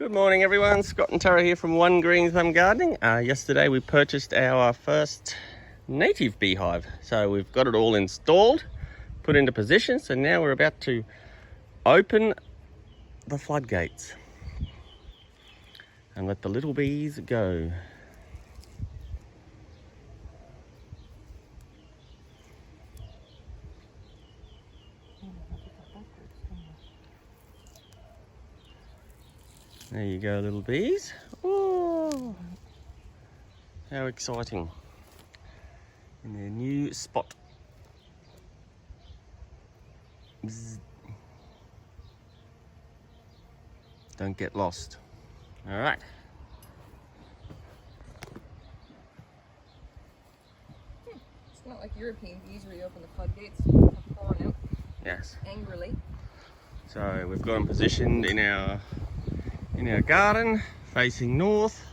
Good morning everyone, Scott and Tara here from One Green Thumb Gardening. Yesterday we purchased our first native beehive. So we've got it all installed, put into position. So now we're about to open the floodgates and let the little bees go. There you go, little bees. Oh, how exciting. In their new spot. Bzz. Don't get lost. All right. It's not like European bees where you open the floodgates and come pouring out. Yes. Angrily. So we've got them positioned in our garden, facing north.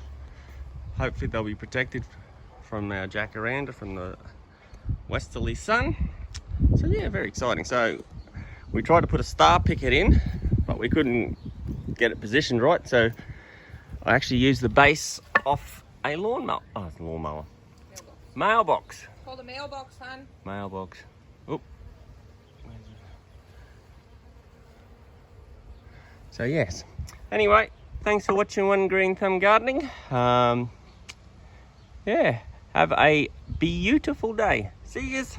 Hopefully they'll be protected from our jacaranda, from the westerly sun. So yeah, very exciting. So we tried to put a star picket in, but we couldn't get it positioned right. So I actually used the base off a lawnmower. Oh, it's a lawnmower. Mailbox. It's called a mailbox, hon. Mailbox. Oop. So yes. Anyway, thanks for watching One Green Thumb Gardening. Yeah, have a beautiful day. See yous.